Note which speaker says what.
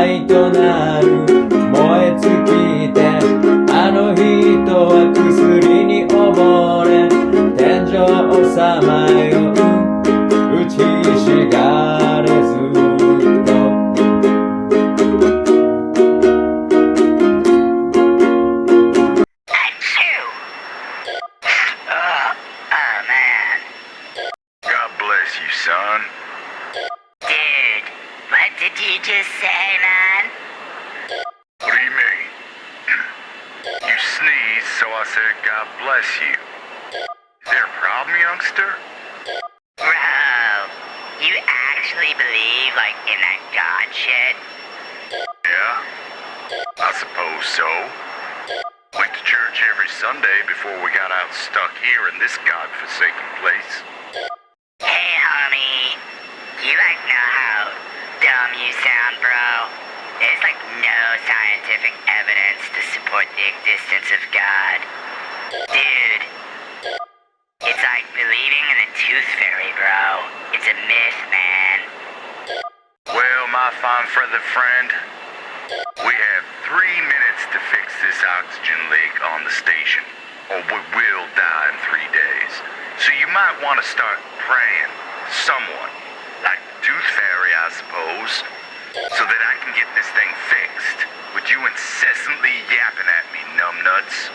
Speaker 1: 愛となる燃え尽きてあの人は薬に溺れ天井をさまよう打ちひしがれずっと
Speaker 2: God bless you, son.
Speaker 3: Dude, what did you just say, man?
Speaker 2: What do you mean? You sneezed, so I said God bless you. Is there a problem, youngster?
Speaker 3: Bro, you actually believe, like, in that God shit?
Speaker 2: Yeah, I suppose so. Went to church every Sunday before we got out stuck here in this godforsaken place.
Speaker 3: Hey, homie, you, like, know how dumb you sound, bro? There's, like, no scientific evidence to support the existence of God. Dude, it's like believing in the tooth fairy, bro. It's a myth, man.
Speaker 2: Well, my fine feathered friend, we have 3 minutes to fix this oxygen leak on the station, or we will die in 3 days. So you might want to start praying to someone, like the Tooth Fairy, I suppose, so that I can get this thing fixed. With you incessantly yapping at me, numbnuts.